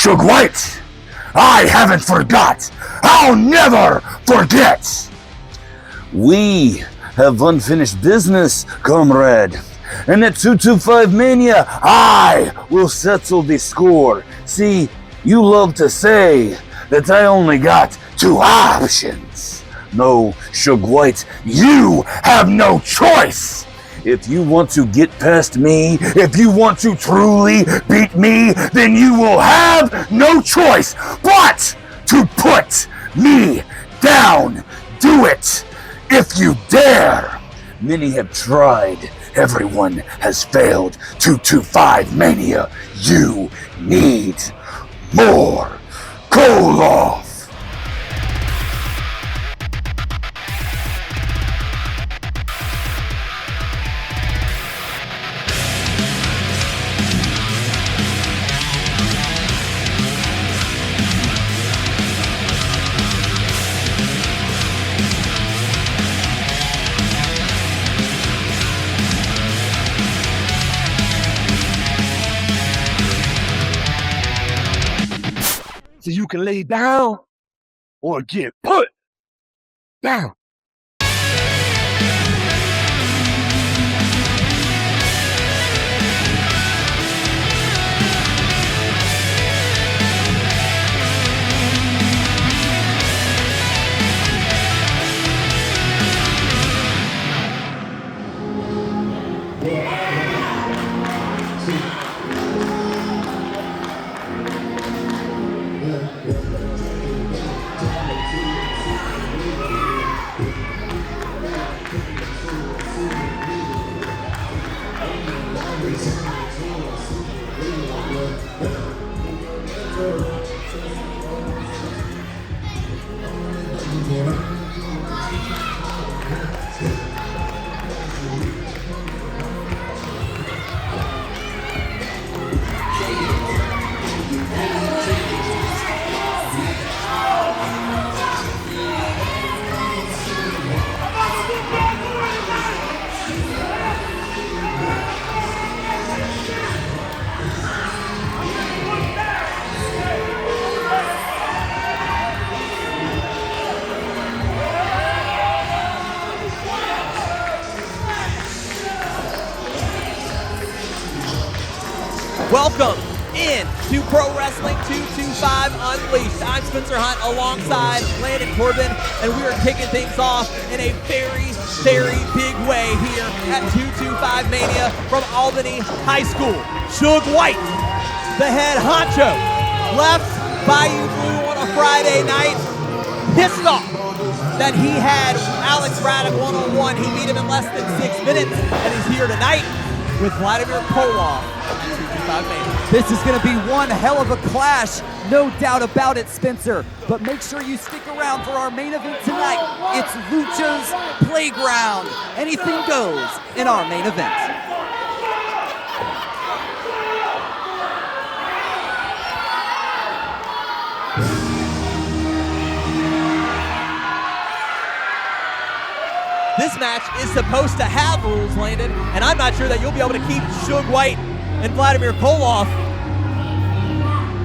Suge Whyte, I haven't forgot. I'll never forget. We have unfinished business, comrade. And at 225 Mania, I will settle the score. See, you love to say that I only got two options. No, Suge Whyte, you have no choice. If you want to get past me, if you want to truly beat me, then you will have no choice but to put me down. Do it if you dare. Many have tried. Everyone has failed. 225 Mania. You need more Koloff. So you can lay down or get put down. Welcome in to Pro Wrestling 225 Unleashed. I'm Spencer Hunt alongside Landon Corbin, and we are kicking things off in a very, very big way here at 225 Mania from Albany High School. Suge Whyte, the head honcho, left Bayou Blue on a Friday night, pissed off that he had Alex Braddock one-on-one. He beat him in less than 6 minutes, and he's here tonight with Vladimir Koloff. This is going to be one hell of a clash, no doubt about it, Spencer. But make sure you stick around for our main event tonight. It's Lucha's Playground. Anything goes in our main event. This match is supposed to have rules, Landon, and I'm not sure that you'll be able to keep Suge Whyte and Vladimir Koloff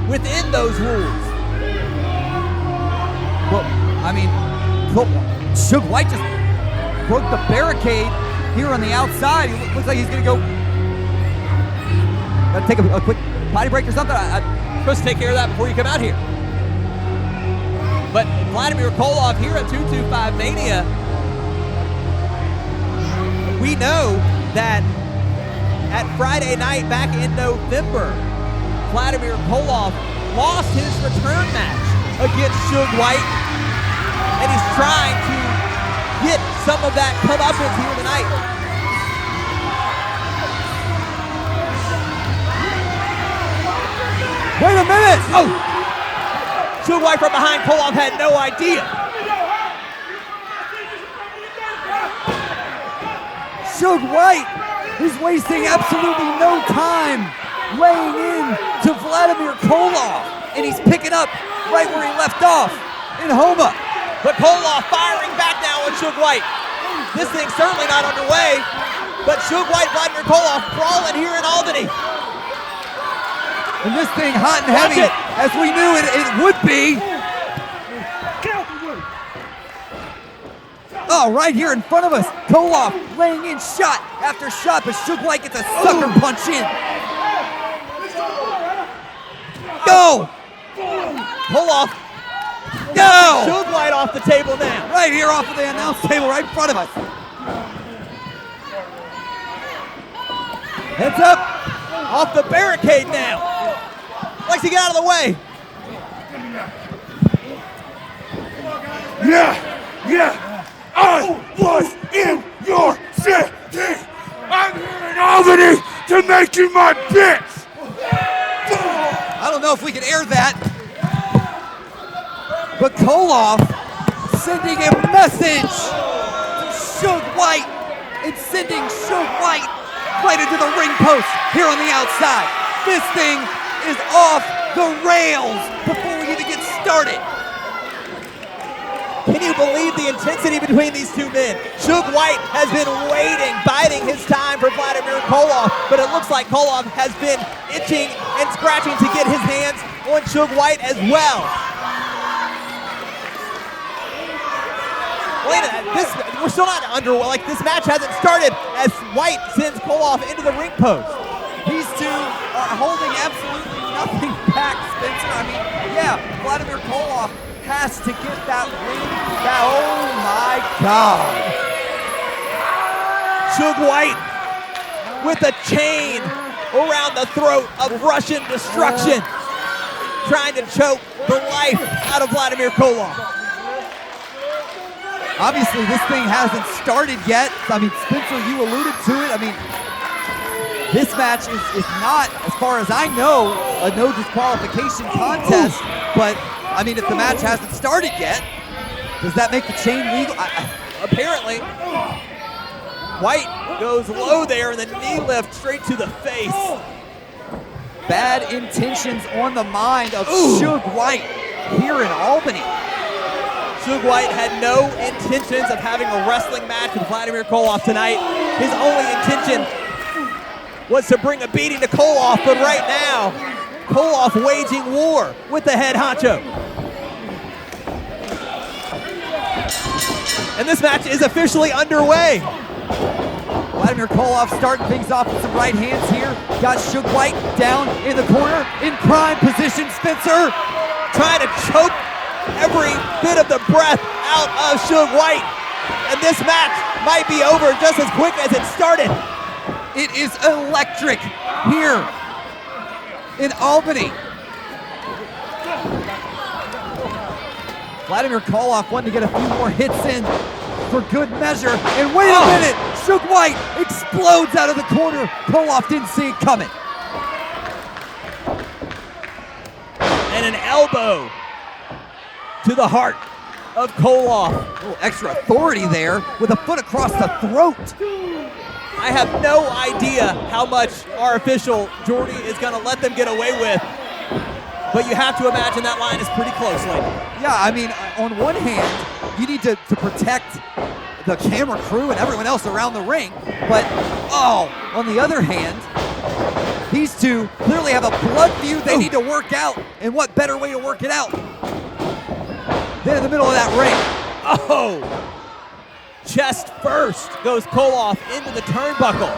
within those rules. Well, I mean, Suge Whyte just broke the barricade here on the outside. He looks like he's gonna go. Gotta take a quick potty break or something. I'm supposed to take care of that before you come out here. But Vladimir Koloff here at 225 Mania, we know that at Friday night back in November, Vladimir Koloff lost his return match against Suge Whyte, and he's trying to get some of that comeuppance here tonight. Wait a minute! Oh! Suge Whyte from behind, Koloff had no idea. Suge Whyte is wasting absolutely no time laying in to Vladimir Koloff, and he's picking up right where he left off in Homa. But Koloff firing back now on Suge Whyte. This thing's certainly not underway, but Suge Whyte, Vladimir Koloff brawling here in Albany. And this thing hot and heavy, as we knew it would be. Oh, right here in front of us, Koloff laying in shot after shot, but Suge Whyte gets a sucker punch in. Go! Koloff. Go! Suge Whyte off the table now. Right here off of the announce table, right in front of us. Heads up. Off the barricade now. Likes to get out of the way. Yeah. I was in your city. I'm here in Albany to make you my bitch. I don't know if we can air that. But Koloff sending a message to Suge Whyte and sending Suge Whyte right into the ring post here on the outside. This thing is off the rails before we even get started. Can you believe the intensity between these two men? Suge Whyte has been waiting, biding his time for Vladimir Koloff, but it looks like Koloff has been itching and scratching to get his hands on Suge Whyte as well. We're still not underway. Like, this match hasn't started as Whyte sends Koloff into the ring post. These two are holding absolutely nothing back, Spencer. I mean, yeah, Vladimir Koloff has to get that win back. Oh my God. Suge Whyte with a chain around the throat of Russian destruction, trying to choke the life out of Vladimir Koloff. Obviously, this thing hasn't started yet. I mean, Spencer, you alluded to it. I mean, this match is not, as far as I know, a no disqualification contest. But, I mean, if the match hasn't started yet, does that make the chain legal? Apparently, Whyte goes low there and the knee lift straight to the face. Bad intentions on the mind of Suge Whyte here in Albany. Suge Whyte had no intentions of having a wrestling match with Vladimir Koloff tonight. His only intention was to bring a beating to Koloff, but right now, Koloff waging war with the head honcho. And this match is officially underway. Vladimir Koloff starting things off with some right hands here. Got Suge Whyte down in the corner, in prime position. Spencer trying to choke every bit of the breath out of Suge Whyte. And this match might be over just as quick as it started. It is electric here in Albany. Vladimir Koloff wanting to get a few more hits in for good measure. And wait a minute, Suge Whyte explodes out of the corner. Koloff didn't see it coming. And an elbow to the heart of Koloff. A little extra authority there with a foot across the throat. I have no idea how much our official, Jordy, is going to let them get away with. But you have to imagine that line is pretty close, lady. Yeah, I mean, on one hand, you need to protect the camera crew and everyone else around the ring. But, on the other hand, these two clearly have a blood feud they need to work out. And what better way to work it out than in the middle of that ring? Chest first goes Koloff into the turnbuckle.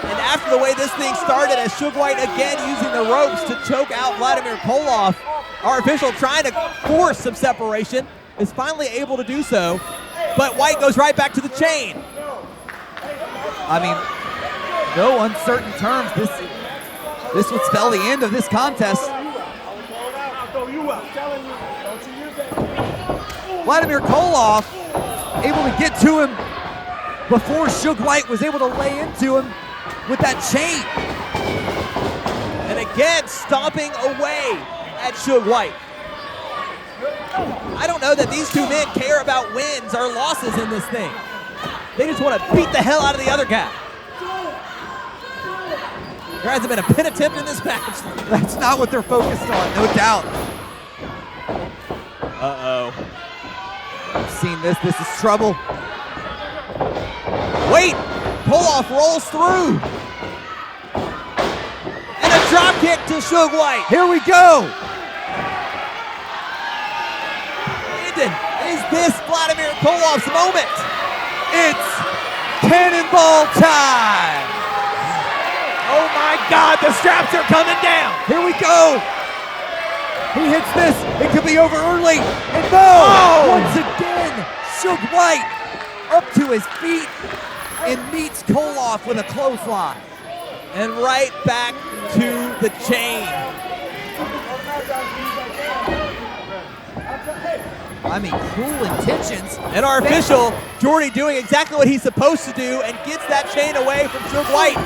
And after the way this thing started, as Suge Whyte again using the ropes to choke out Vladimir Koloff, our official trying to force some separation is finally able to do so, but Whyte goes right back to the chain. I mean, no uncertain terms. This would spell the end of this contest. Vladimir Koloff able to get to him before Suge Whyte was able to lay into him with that chain. And again, stomping away at Suge Whyte. I don't know that these two men care about wins or losses in this thing. They just want to beat the hell out of the other guy. There hasn't been a pin attempt in this match. That's not what they're focused on, no doubt. We've seen this. This is trouble. Wait! Koloff rolls through. kick to Suge Whyte. Here we go. Landon, is this Vladimir Koloff's moment? It's cannonball time. Oh my God, the straps are coming down. Here we go. He hits this. It could be over early. And no! Oh! Once again, Suge Whyte up to his feet and meets Koloff with a clothesline. And right back to the chain. I mean, cruel intentions. And our official, Jordy, doing exactly what he's supposed to do and gets that chain away from Suge Whyte.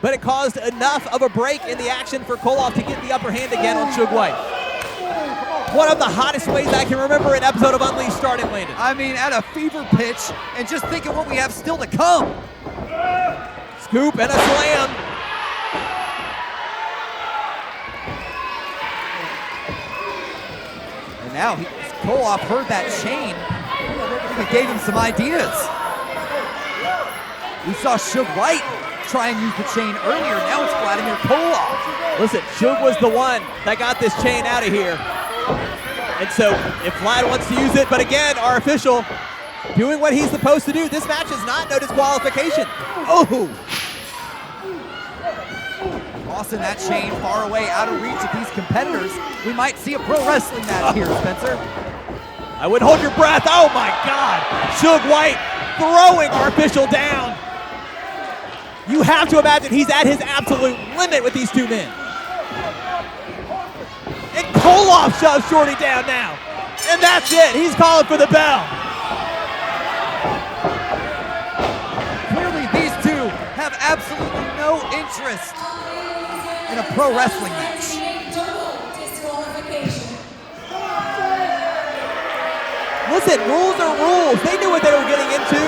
But it caused enough of a break in the action for Koloff to get the upper hand again on Suge Whyte. One of the hottest ways I can remember an episode of Unleashed starting, Landon. I mean, at a fever pitch, and just think of what we have still to come. Scoop and a slam. And now Koloff heard that chain. It gave him some ideas. We saw Suge Whyte try and use the chain earlier. Now it's Vladimir Koloff. Listen, Suge was the one that got this chain out of here. And so if Vlad wants to use it, but again, our official doing what he's supposed to do. This match is not no disqualification. Oh! Tossing that chain far away, out of reach of these competitors. We might see a pro wrestling match here, Spencer. I would hold your breath. Oh my God! Suge Whyte throwing our official down. You have to imagine he's at his absolute limit with these two men. And Koloff shoves Shorty down now. And that's it. He's calling for the bell. Clearly these two have absolutely no interest in a pro wrestling match. Listen, rules are rules. They knew what they were getting into.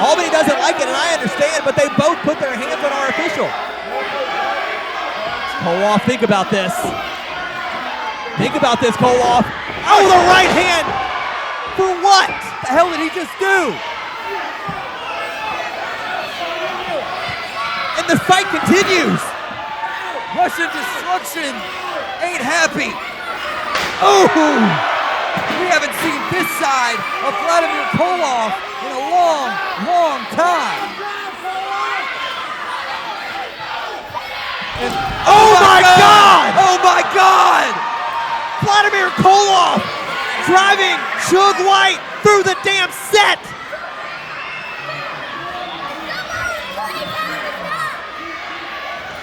Albany doesn't like it, and I understand, but they both put their hands on our official. Koloff, think about this. Think about this, Koloff. Oh, the right hand! For what? The hell did he just do? And the fight continues. Russian Destruction ain't happy. Oh! We haven't seen this side of Vladimir Koloff in a long, long time. And oh my God! Oh my God! Vladimir Koloff driving Suge Whyte through the damn set.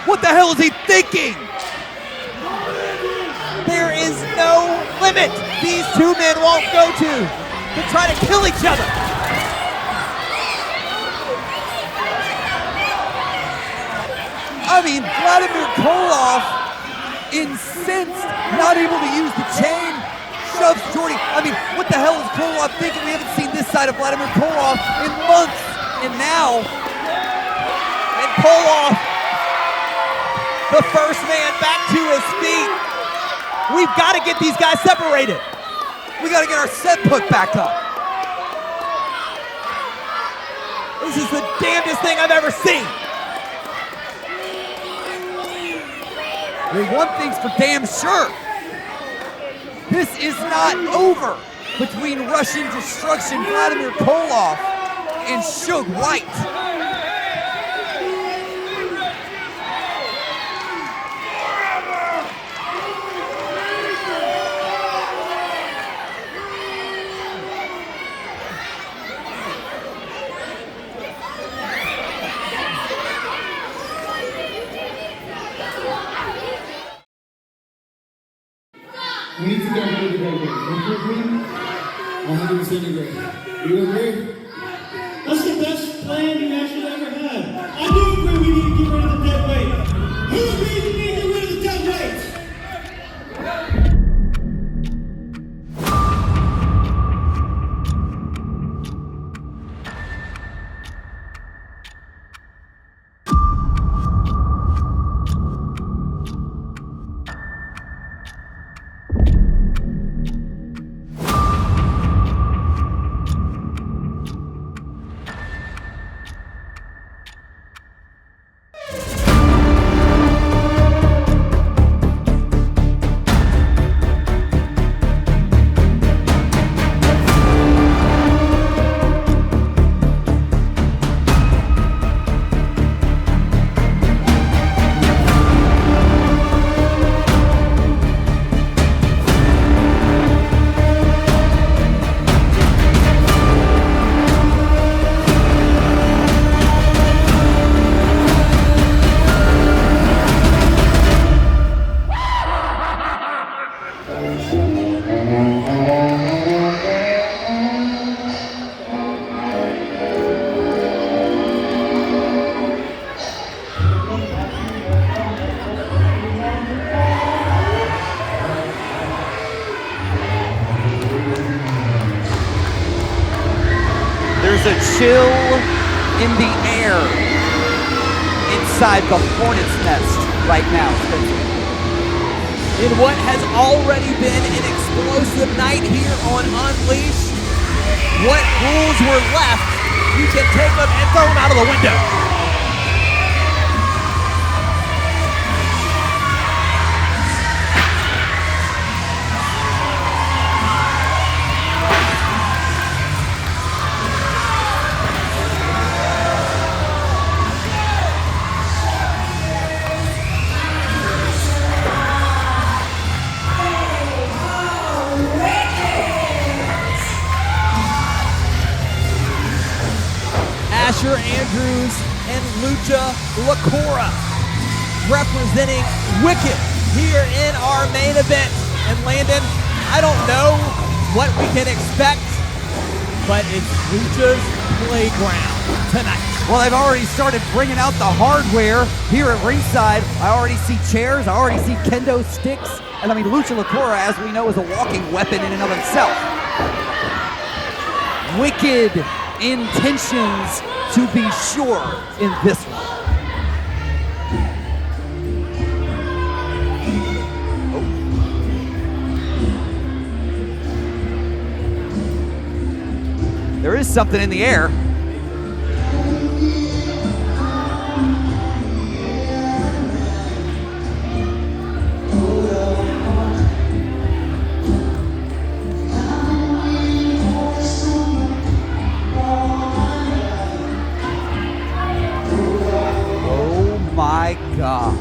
What the hell is he thinking? There is no limit these two men won't go to try to kill each other. I mean, Vladimir Koloff, incensed, not able to use the chain, shoves Jordy. I mean, what the hell is Koloff thinking? We haven't seen this side of Vladimir Koloff in months. And now, and Koloff, the first man back to his feet. We've got to get these guys separated. We got to get our set put back up. This is the damnedest thing I've ever seen. I mean, one thing's for damn sure. This is not over between Russian Destruction, Vladimir Koloff, and Suge Whyte. We need to get ready to go. Quickly, 100% agree. You agree? That's the best plan you actually ever had. I do agree we need to get rid of the dead weight. Who agrees we need to get rid of the dead weight? chill in the air inside the hornet's nest right now, Spencer. In what has already been an explosive night here on Unleashed, what rules were left, you can take them and throw them out of the window. Asher Andrews and Lucha Locura representing Wicked here in our main event. And Landon, I don't know what we can expect, but it's Lucha's playground tonight. Well, I've already started bringing out the hardware here at ringside. I already see chairs, I already see kendo sticks, and I mean, Lucha Locura, as we know, is a walking weapon in and of itself. Wicked intentions, to be sure, in this one. Oh. There is something in the air. My God.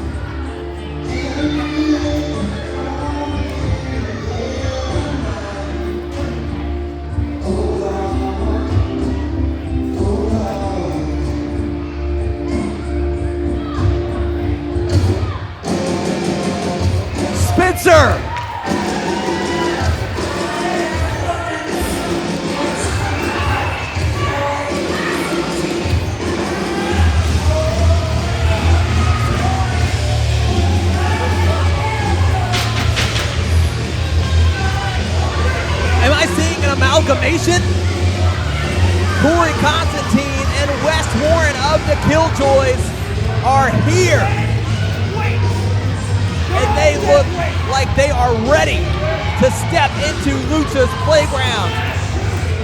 Spencer! Amalgamation? Korey, Konstantine, and Wess Warren of the Killjoys are here. And they look like they are ready to step into Lucha's playground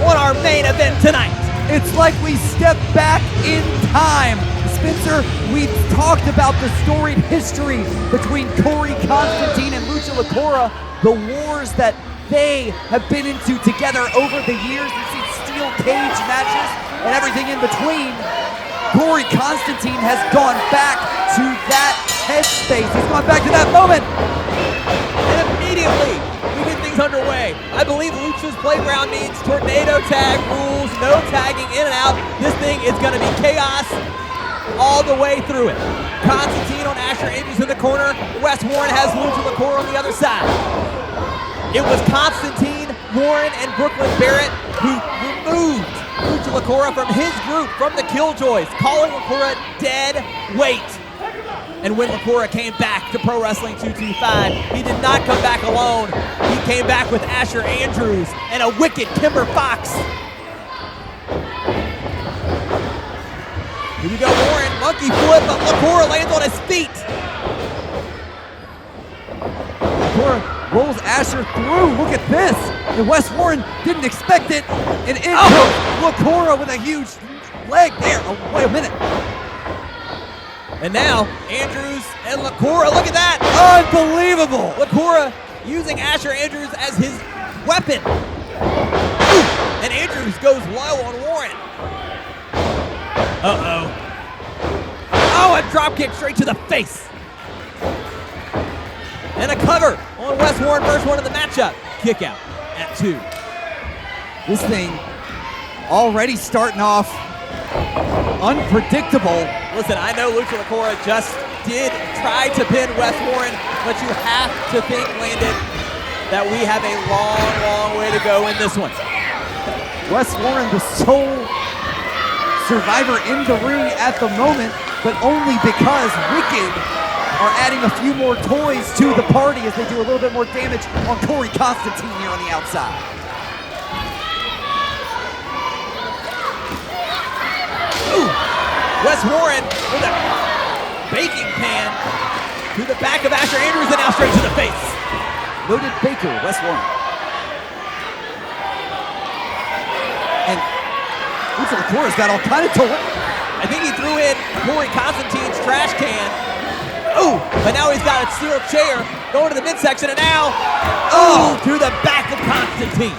on our main event tonight. It's like we step back in time. Spencer, we've talked about the storied history between Korey, Konstantine, and Lucha Locura, the wars that they have been into together over the years. We've seen steel cage matches and everything in between. Korey Konstantine has gone back to that headspace. He's gone back to that moment. And immediately, we get things underway. I believe Lucha's playground means tornado tag rules, no tagging in and out. This thing is going to be chaos all the way through it. Konstantine on Asher Andrews in the corner. Wess Warren has Lucha Locura on the other side. It was Konstantine, Warren, and Brooklyn Barrett who removed Lucha Locura from his group, from the Killjoys, calling Locura dead weight. And when Locura came back to Pro Wrestling 225, he did not come back alone. He came back with Asher Andrews and a wicked Kimber Fox. Here we go, Warren, monkey flip, but Locura lands on his feet. Locura rolls Asher through. Look at this. And Wess Warren didn't expect it. And in goes Locura with a huge leg there. Oh, wait a minute. And now, Andrews and Locura, look at that. Unbelievable. Locura using Asher Andrews as his weapon. Ooh. And Andrews goes low on Warren. Uh-oh. Oh, a drop kick straight to the face. And a cover on Wess Warren, first one of the matchup. Kick out at 2. This thing already starting off unpredictable. Listen, I know Lucha Locura just did try to pin Wess Warren, but you have to think, Landon, that we have a long, long way to go in this one. Wess Warren, the sole survivor in the ring at the moment, but only because Wicked are adding a few more toys to the party as they do a little bit more damage on Korey Konstantine here on the outside. Wess Warren with a baking pan to the back of Asher Andrews and now straight to the face. Loaded baker, Wess Warren. And Lucha Locura's got all kind of I think he threw in Korey Konstantine's trash can. Oh, but now he's got a steel chair going to the midsection, and now, to the back of Konstantine.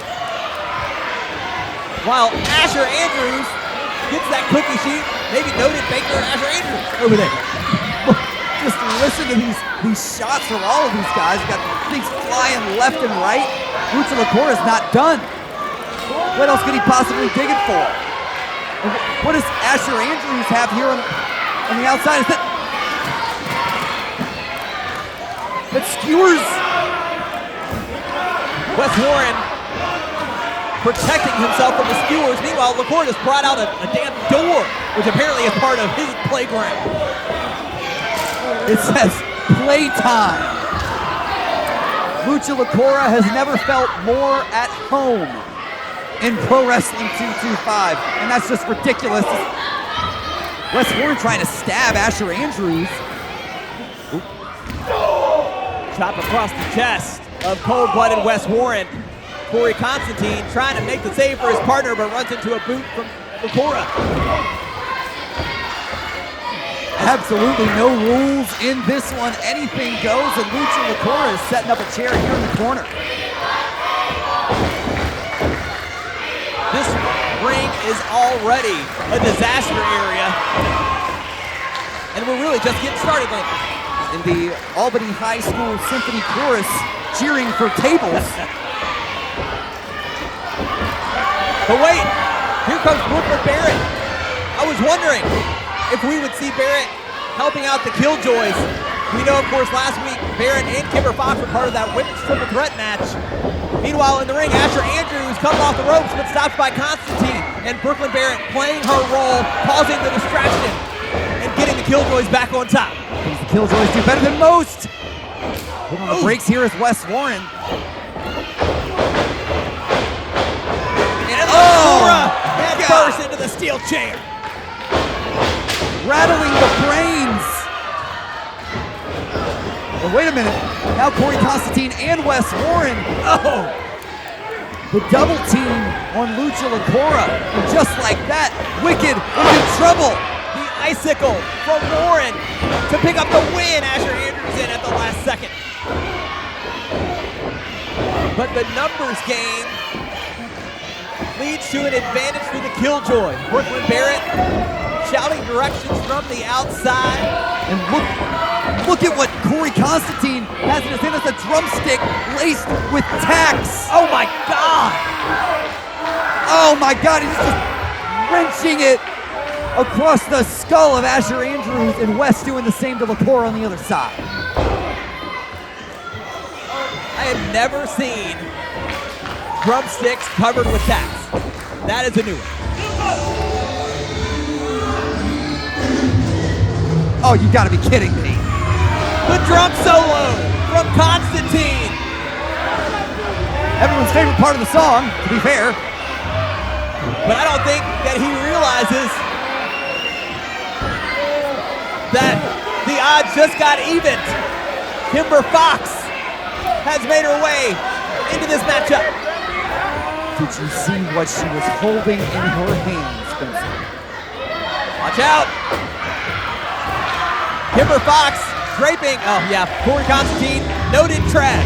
While Asher Andrews gets that cookie sheet, maybe noted baker Asher Andrews over there. Just listen to these shots from all of these guys. Got things flying left and right. Lucha Locura's not done. What else could he possibly dig it for? And what does Asher Andrews have here on the outside? Is that skewers? Wess Warren protecting himself from the skewers. Meanwhile, Locura just brought out a damn door, which apparently is part of his playground. It says playtime. Lucha Locura has never felt more at home in Pro Wrestling 225, and that's just ridiculous. Wess Warren trying to stab Asher Andrews. Chop across the chest of cold-blooded Wess Warren. Korey Konstantine trying to make the save for his partner, but runs into a boot from Locura. Absolutely no rules in this one. Anything goes, and Lucha Locura is setting up a chair here in the corner. This ring is already a disaster area, and we're really just getting started, Landon. In the Albany High School Symphony Chorus cheering for tables. But wait, here comes Brooklyn Barrett. I was wondering if we would see Barrett helping out the Killjoys. We know, of course, last week Barrett and Kimber were part of that women's triple threat match. Meanwhile, in the ring, Asher Andrews comes off the ropes but stopped by Konstantine, and Brooklyn Barrett playing her role, causing the distraction and getting the Killjoys back on top. The Killjoys do better than most. Put on the brakes here is Wess Warren. And Locura head first into the steel chair. Rattling the brains. But wait a minute. Now Korey Konstantine and Wess Warren. The double team on Lucha Locura. And just like that, Wicked is in trouble. The icicle from Warren to pick up the win. Asher Andrews in at the last second. But the numbers game leads to an advantage for the Killjoys. Brooklyn Barrett shouting directions from the outside. And look at what Korey Konstantine has in his hand. It's a drumstick laced with tacks. Oh my God! Oh my God, he's just wrenching it across the skull of Asher Andrews, and Wess doing the same to Locura on the other side. I have never seen drumsticks covered with tacks. That is a new one. Oh, you gotta be kidding me. The drum solo from Konstantine. Everyone's favorite part of the song, to be fair. But I don't think that he realizes that the odds just got evened. Kimber Fox has made her way into this matchup. Did you see what she was holding in her hands, Spencer? Watch out. Kimber Fox draping, Korey Konstantine, noted trash.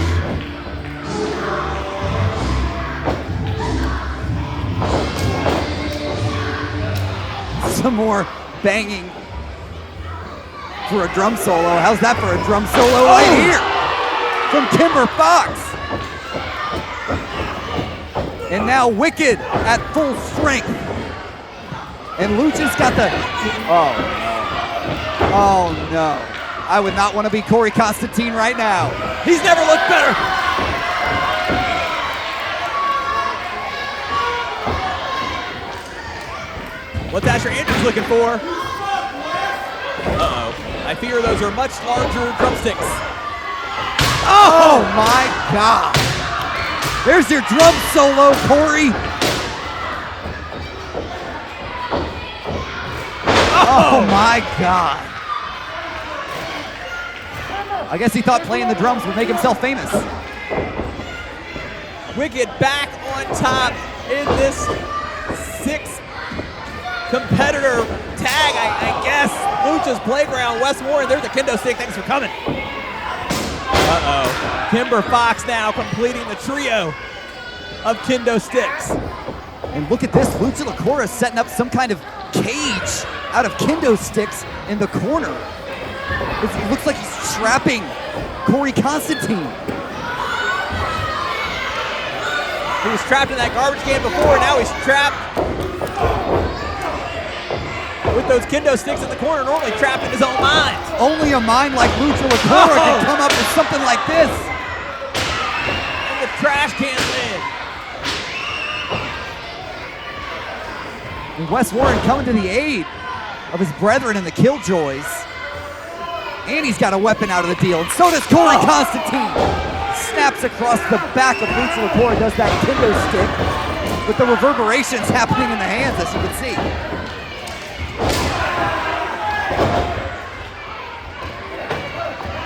Some more banging for a drum solo. How's that for a drum solo right here from Kimber Fox? And now Wicked at full strength. And Lucha's got the, oh no. I would not want to be Korey Konstantine right now. He's never looked better. What's Asher Andrews looking for? I fear those are much larger drumsticks. Oh my God. There's your drum solo, Korey. Oh my God. I guess he thought playing the drums would make himself famous. Wicked back on top in this 6 competitor tag, I guess. Lucha's Playground, Wess Warren, there's a kendo stick, thanks for coming. Uh-oh. Kimber Fox now completing the trio of kendo sticks. And look at this, Lucha Locura setting up some kind of cage out of kendo sticks in the corner. It looks like he's trapping Korey Konstantine. He was trapped in that garbage can before, now he's trapped with those kendo sticks in the corner, normally trapped in his own mind. Only a mind like Lucha Locura can come up with something like this. And the trash can lid. And Wess Warren coming to the aid of his brethren in the Killjoys. And he's got a weapon out of the deal, and so does Korey Konstantine. Snaps across the back of Lucha Locura, does that kendo stick with the reverberations happening in the hands, as you can see.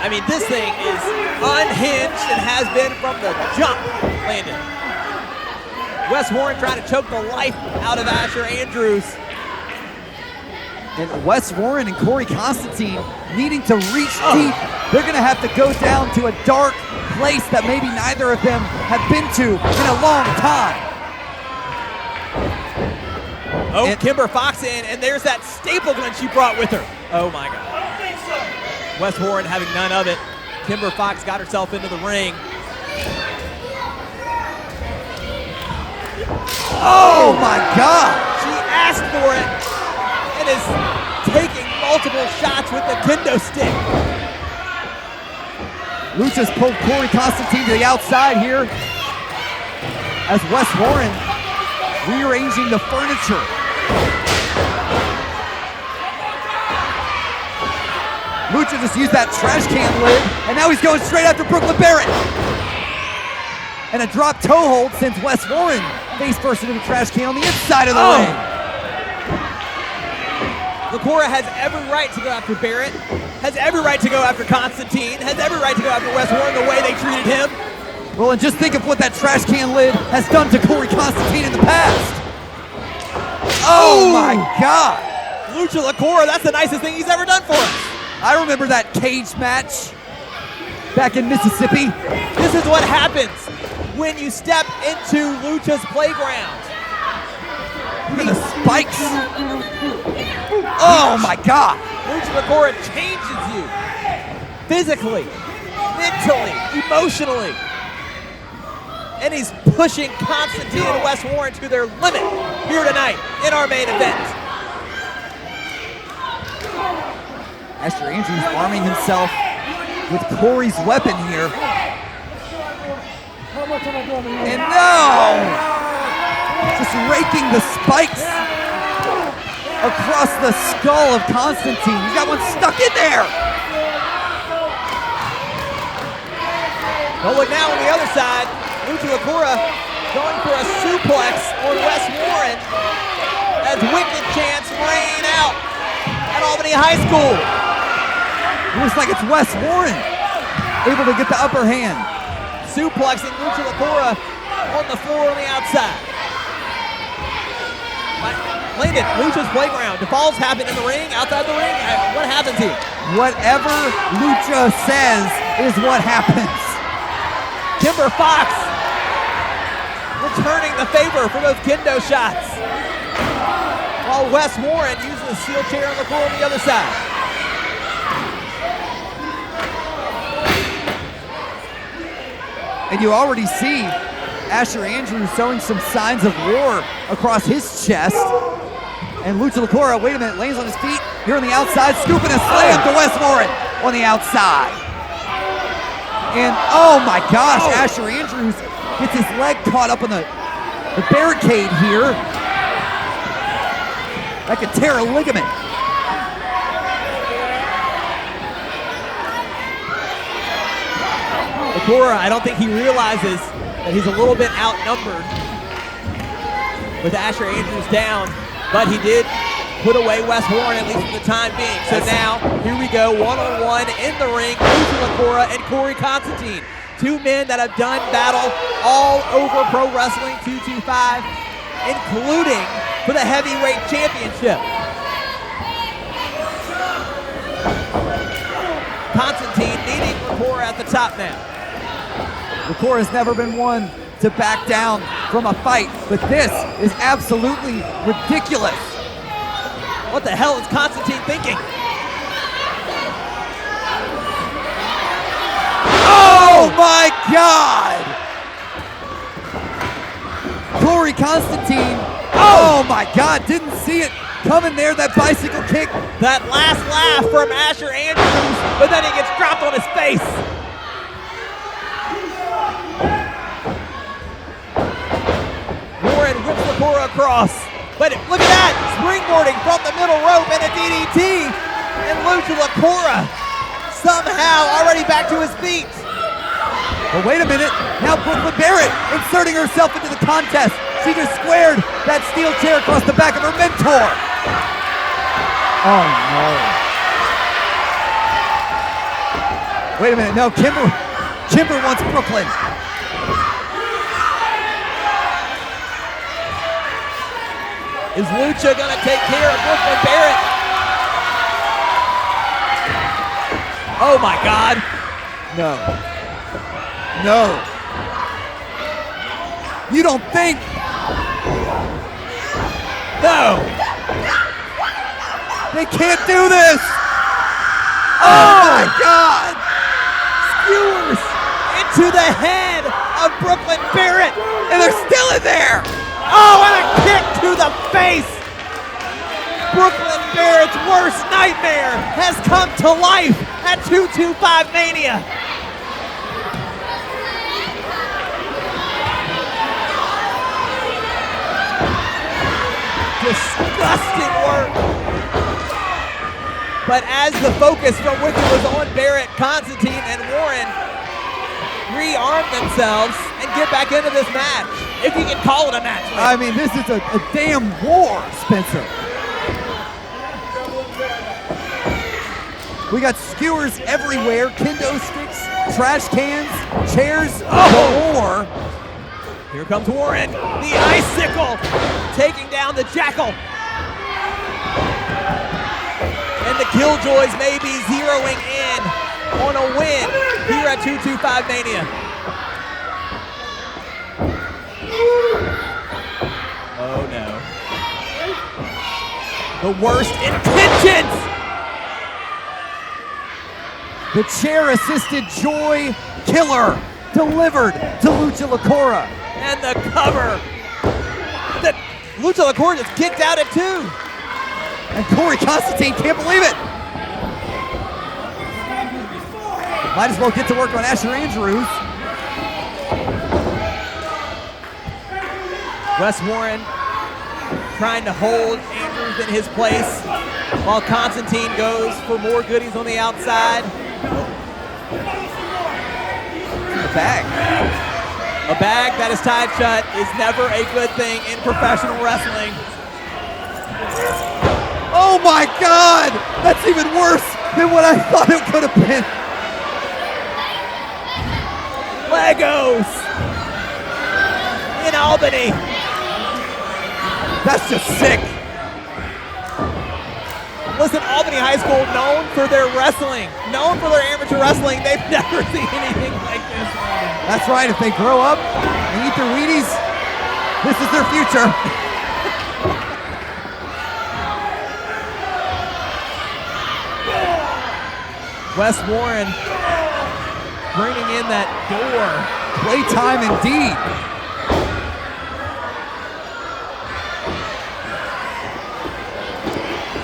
I mean, this thing is unhinged and has been from the jump, Landon. Wess Warren trying to choke the life out of Asher Andrews. And Wess Warren and Korey Konstantine needing to reach deep. They're gonna have to go down to a dark place that maybe neither of them have been to in a long time. Oh, and Kimber Fox in, and there's that staple gun she brought with her. Oh my God. Wess Warren having none of it. Kimber Fox got herself into the ring. Oh my God! She asked for it and is taking multiple shots with the kendo stick. Lucha's pulled Korey Konstantine to the outside here as Wess Warren rearranging the furniture. Lucha just used that trash can lid, and now he's going straight after Brooklyn Barrett. And a drop toe hold sends Wess Warren face first into the trash can on the inside of the ring. Locura has every right to go after Barrett, has every right to go after Konstantine, has every right to go after Wess Warren the way they treated him. Well, and just think of what that trash can lid has done to Korey Konstantine in the past. Oh my God! Lucha Locura, that's the nicest thing he's ever done for us. I remember that cage match back in Mississippi. This is what happens when you step into Lucha's Playground. Look at the spikes. Oh my God. Lucha Locura changes you. Physically, mentally, emotionally. And he's pushing Konstantine and Wess Warren to their limit here tonight in our main event. Asher Andrews arming himself with Korey's weapon here. And no! Just raking the spikes across the skull of Konstantine. He's got one stuck in there. But look now on the other side, Lucha Locura going for a suplex on Wess Warren as wicked chants rain out at Albany High School. Looks like it's Wess Warren able to get the upper hand. Suplexing Lucha Locura on the floor on the outside. Landon, Lucha's Playground. Do falls happen in the ring, outside the ring? What happens here? Whatever Lucha says is what happens. Kimber Fox returning the favor for those kendo shots. While Wess Warren uses a steel chair on the floor on the other side. And you already see Asher Andrews showing some signs of war across his chest. And Lucha Locura, wait a minute, lands on his feet here on the outside, scooping a slam to Wess Warren on the outside. And oh my gosh, Asher Andrews gets his leg caught up on the barricade here. That could tear a ligament. Locura, I don't think he realizes that he's a little bit outnumbered with Asher Andrews down, but he did put away Wess Warren, at least for the time being. So now, here we go, one-on-one in the ring, Locura and Korey Konstantine. Two men that have done battle all over Pro Wrestling 225, including for the heavyweight championship. Konstantine needing Locura at the top now. Locura has never been one to back down from a fight, but this is absolutely ridiculous. What the hell is Konstantine thinking? Oh my God! Korey Konstantine, oh my God, didn't see it coming there, that bicycle kick. That last laugh from Asher Andrews, but then he gets dropped on his face. Warren whips Locura across, but look at that, springboarding from the middle rope and a DDT, and Locura somehow already back to his feet. But wait a minute, now Barrett inserting herself into the contest. She just squared that steel chair across the back of her mentor. Oh no. Wait a minute, no, Kimber wants Brooklyn. Is Lucha gonna take care of Brooklyn Barrett? Oh my God. No. No. You don't think? No. They can't do this. Oh my God. Skewers into the head of Brooklyn Barrett. And they're still in there. Oh, and a kick to the face. Brooklyn Barrett's worst nightmare has come to life at 225 Mania. Disgusting work. But as the focus from Wicked was on Barrett, Konstantine, and Warren rearm themselves and get back into this match. If you can call it a match. I mean, this is a damn war, Spencer. We got skewers everywhere, kendo sticks, trash cans, chairs, galore. Here comes Warren, the icicle, taking down the jackal. And the Killjoys may be zeroing in on a win here at 225 Mania. Oh no. The worst intentions! The chair-assisted joy killer delivered to Lucha Locura. And the cover. The Lucha Locura just kicked out at 2. And Korey Konstantine can't believe it. Might as well get to work on Asher Andrews. Wess Warren trying to hold Andrews in his place while Konstantine goes for more goodies on the outside. The bag. A bag that is tied shut is never a good thing in professional wrestling. Oh my God! That's even worse than what I thought it could have been. Legos in Albany. That's just sick. Listen, Albany High School, known for their wrestling, known for their amateur wrestling, they've never seen anything like this. That's right, if they grow up and eat their Wheaties, this is their future. Wess Warren bringing in that door. Playtime indeed.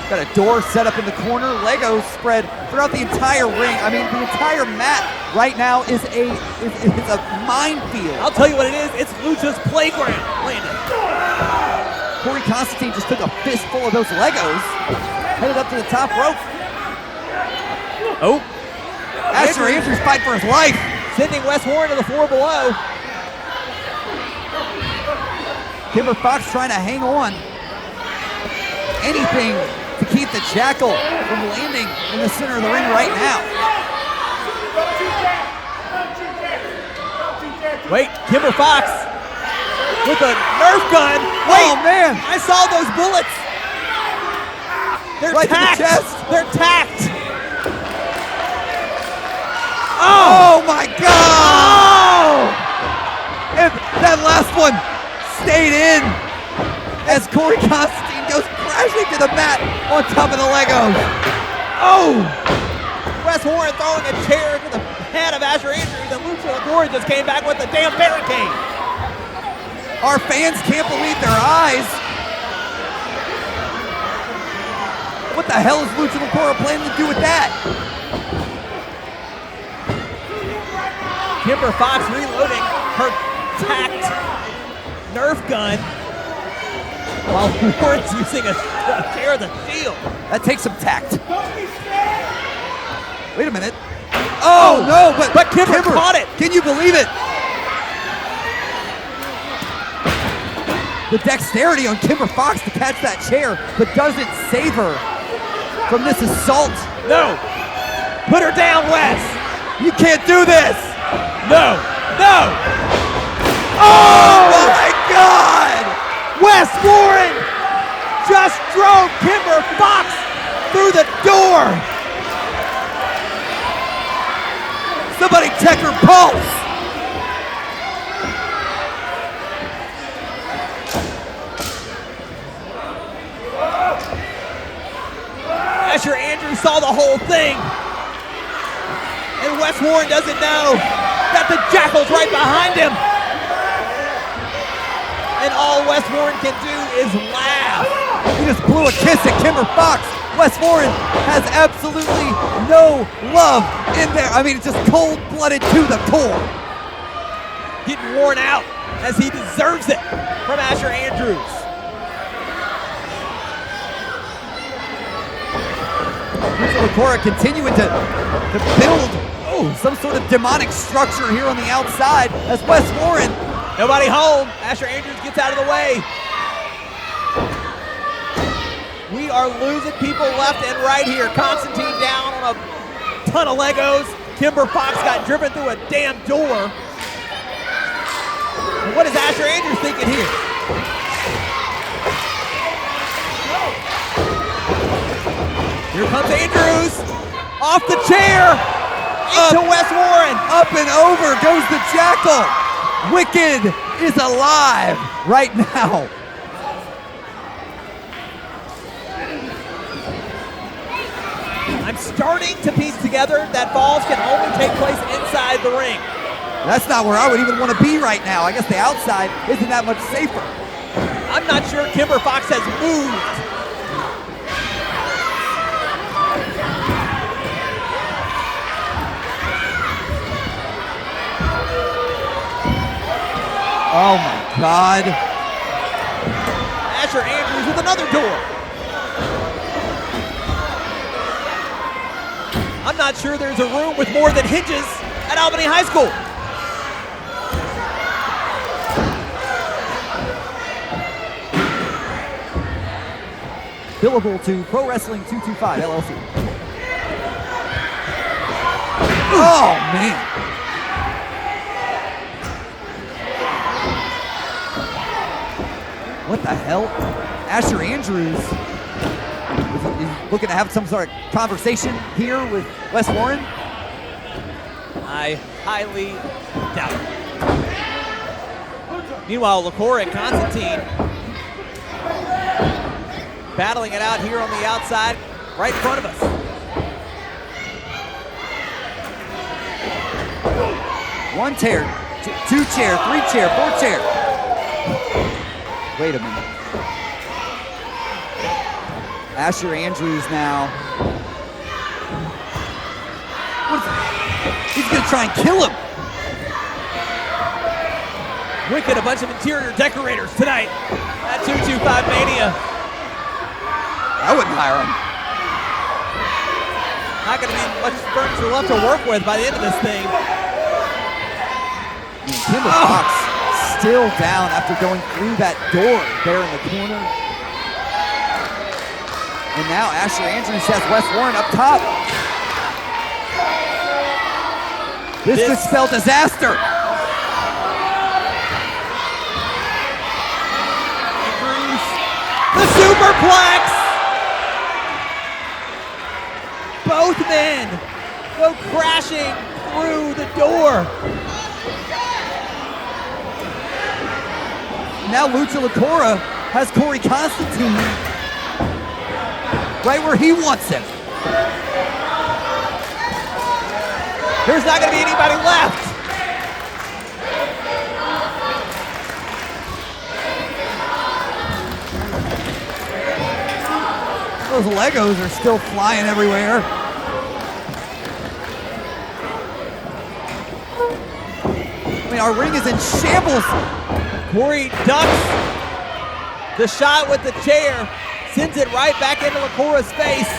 Got a door set up in the corner, Legos spread throughout the entire ring. I mean, the entire mat right now is a minefield. I'll tell you what it is, it's Lucha's playground, Landon. Korey Konstantine just took a fistful of those Legos, headed up to the top rope. Oh. Asher Andrews fight for his life. Sending Wess Warren to the floor below. Kimber Fox trying to hang on. anything to keep the Jackal from landing in the center of the ring right now. Wait, Kimber Fox with a Nerf gun. Wait, Oh, man. I saw those bullets. They're Right to the tacked. chest. They're tacked. Oh my God! Oh! And that last one stayed in as Korey Konstantine goes crashing to the mat on top of the Legos. Oh! Wess Warren throwing a chair to the head of Asher Andrews, and Locura just came back with the damn barricade. Our fans can't believe their eyes. What the hell is Locura planning to do with that? Kimber Fox reloading her tacked Nerf gun while Warren's using a chair as a shield. That takes some tact. Wait a minute. Oh, no, But Kimber caught it. Can you believe it? The dexterity on Kimber Fox to catch that chair, but doesn't save her from this assault. No. Put her down, Wess. You can't do this. No. No. Oh my God! Wess Warren just drove Kimber Fox through the door. Somebody check her pulse. Asher Andrews saw the whole thing. And Wess Warren doesn't know that the Jackal's right behind him. And all Wess Warren can do is laugh. He just blew a kiss at Kimber Fox. Wess Warren has absolutely no love in there. I mean, it's just cold-blooded to the core. Getting worn out as he deserves it from Asher Andrews. Locura continuing to build some sort of demonic structure here on the outside as Wess Warren. Nobody home. Asher Andrews gets out of the way. We are losing people left and right here. Konstantine down on a ton of Legos. Kimber Fox got driven through a damn door. What is Asher Andrews thinking here? Here comes Andrews. Off the chair. Into Wess Warren. Up and over goes the Jackal. Wicked is alive right now. I'm starting to piece together that falls can only take place inside the ring. That's not where I would even want to be right now. I guess the outside isn't that much safer. I'm not sure Kimber Fox has moved. Oh my God. Asher Andrews with another door. I'm not sure there's a room with more than hinges at Albany High School. Billable to Pro Wrestling 225 LLC. Oh man. What the hell? Asher Andrews is looking to have some sort of conversation here with Wess Warren. I highly doubt it. Meanwhile, Locura and Konstantine battling it out here on the outside, right in front of us. One chair, two chair, three chair, four chair. Wait a minute. Asher Andrews now. What is it? He's gonna try and kill him. Wicked, a bunch of interior decorators tonight at 225 Mania. I wouldn't hire him. Not gonna be much furniture left to work with by the end of this thing. Kimber Fox still down after going through that door there in the corner. And now Asher Andrews has Wess Warren up top. This could spell disaster. The superplex! Both men go crashing through the door. Now Lucha Locura has Korey Konstantine right where he wants him. There's not going to be anybody left. Those Legos are still flying everywhere. I mean, our ring is in shambles. Korey ducks the shot with the chair, sends it right back into Locura's face.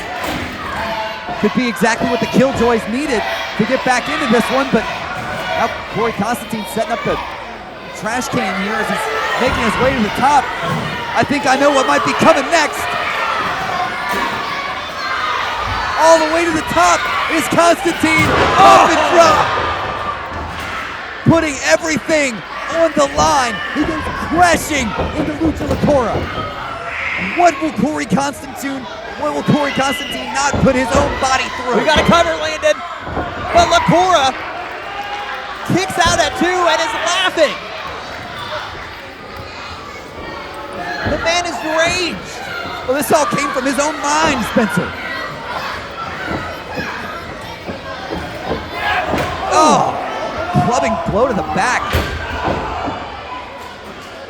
Could be exactly what the Killjoys needed to get back into this one, but now Korey Konstantine setting up the trash can here as he's making his way to the top. I think I know what might be coming next. All the way to the top is Konstantine off and drop. Putting everything on the line. He goes crashing into Lucha Locura. What will Korey Konstantine not put his own body through? We got a cover landed, but Locura kicks out at 2 and is laughing. The man is deranged. Well, this all came from his own mind, Spencer. Oh, clubbing blow to the back.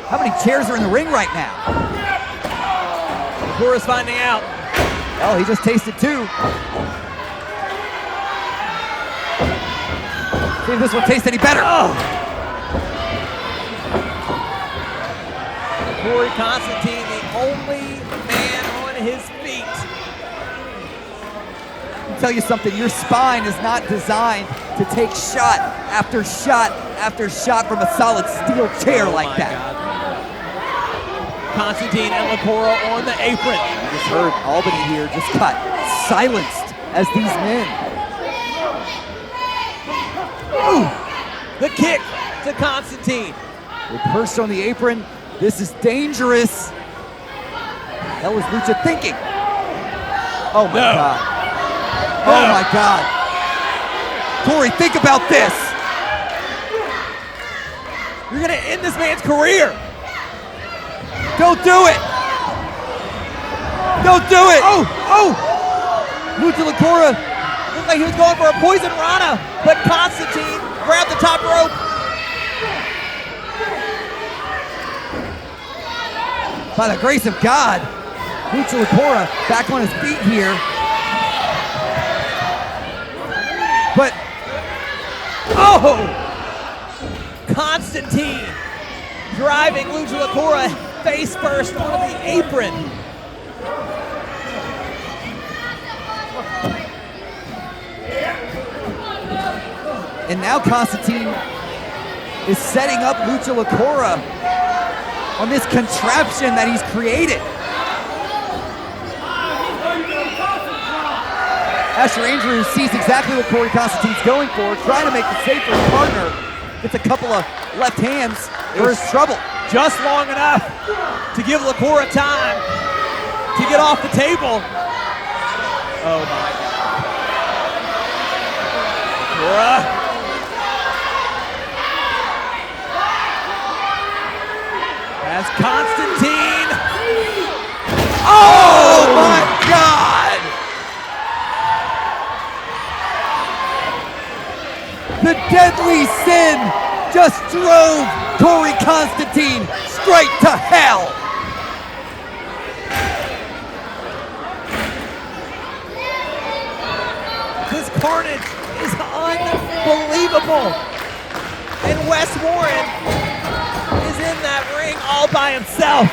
How many chairs are in the ring right now? Locura's finding out. Oh, he just tasted 2. See if this one tastes any better. Oh. Korey Konstantine, the only man on his feet. I'll tell you something, your spine is not designed to take shot after shot after shot from a solid steel chair like that. God. Konstantine and Locura on the apron. You just heard Albany here just got silenced as these men. Ooh, the kick to Konstantine. With Hurst on the apron, this is dangerous. That was Lucha thinking. Oh my God. Oh my God. Korey, think about this. You're gonna end this man's career. Don't do it. Don't do it. Oh, oh. Lucha Locura. Looked like he was going for a poison rana, but Konstantine grabbed the top rope. By the grace of God, Lucha Locura back on his feet here. But, oh! Konstantine driving Lucha Locura face first on the apron. And now Konstantine is setting up Lucha Locura on this contraption that he's created. Asher Andrews sees exactly what Korey Konstantine's going for, trying to make the save for his partner. Gets a couple of left hands for his trouble. Just long enough to give Locura time to get off the table. Oh my God. Locura. As Konstantine. Oh my God! The deadly sin just drove Korey Konstantine straight to hell. This carnage is unbelievable. And Wess Warren is in that ring all by himself.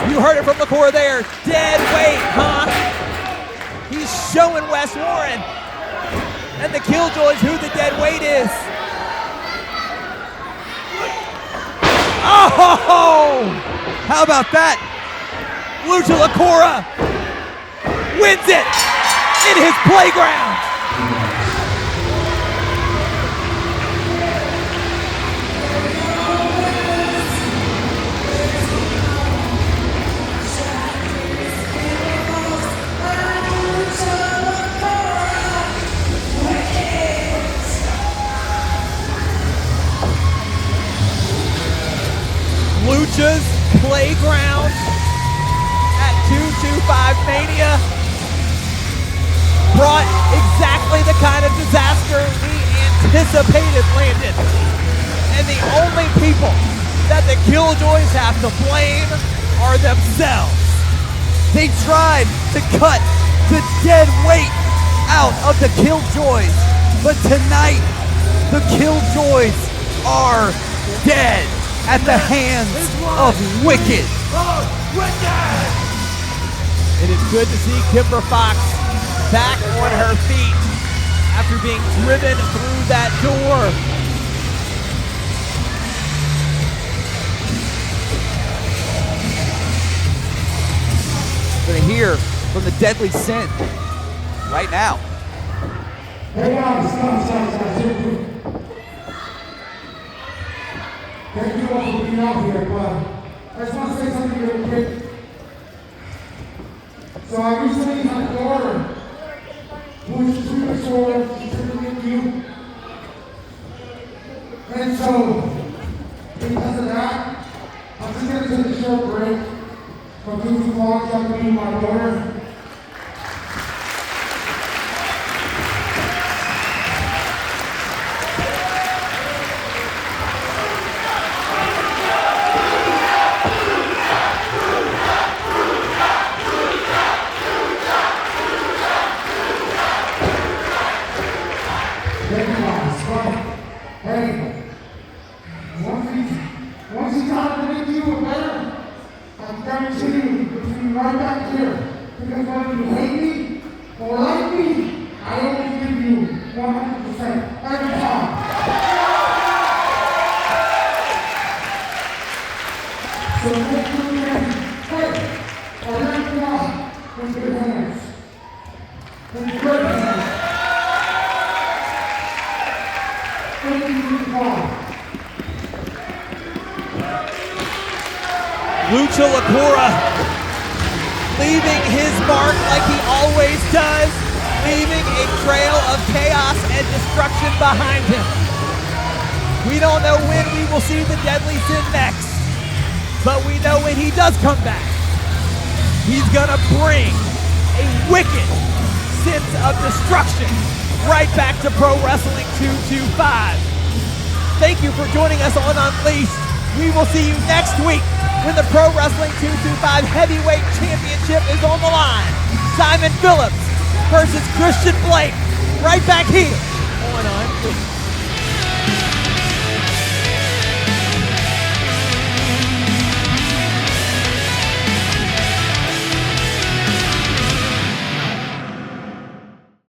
You heard it from Locura there. Dead weight, huh? He's showing Wess Warren and the Killjoys who the dead weight is. Oh! How about that? Lucha Locura wins it in his playground. Lucha's playground at 225 Mania brought exactly the kind of disaster we anticipated landed. And the only people that the Killjoys have to blame are themselves. They tried to cut the dead weight out of the Killjoys, but tonight the Killjoys are dead at the hands of Wicked. It is good to see Kimber Fox back on her feet after being driven through that door. Gonna hear from the Deadly Sin right now. Hey guys, stop. Thank you all for being out here, but I just want to say something real quick. So I recently had a daughter who is 2 years old, she's really cute. And so, because of that, I'm just going to take a short break from Lucha Vlogs after meeting my daughter. Hey, once he's out to make you better, I guarantee you, between right back here, because whether you hate me or like me, I always give you 100% every time. So make sure you ready. Hey, I let you out with good hands. With good hands. Lucha Locura leaving his mark like he always does, leaving a trail of chaos and destruction behind him. We don't know when we will see the Deadly Sin next, but we know when he does come back, he's gonna bring a wicked sense of destruction right back to Pro Wrestling 225. Thank you for joining us on Unleashed. We will see you next week when the Pro Wrestling 225 Heavyweight Championship is on the line. Simon Phillips versus Christian Blake, right back here on Unleashed.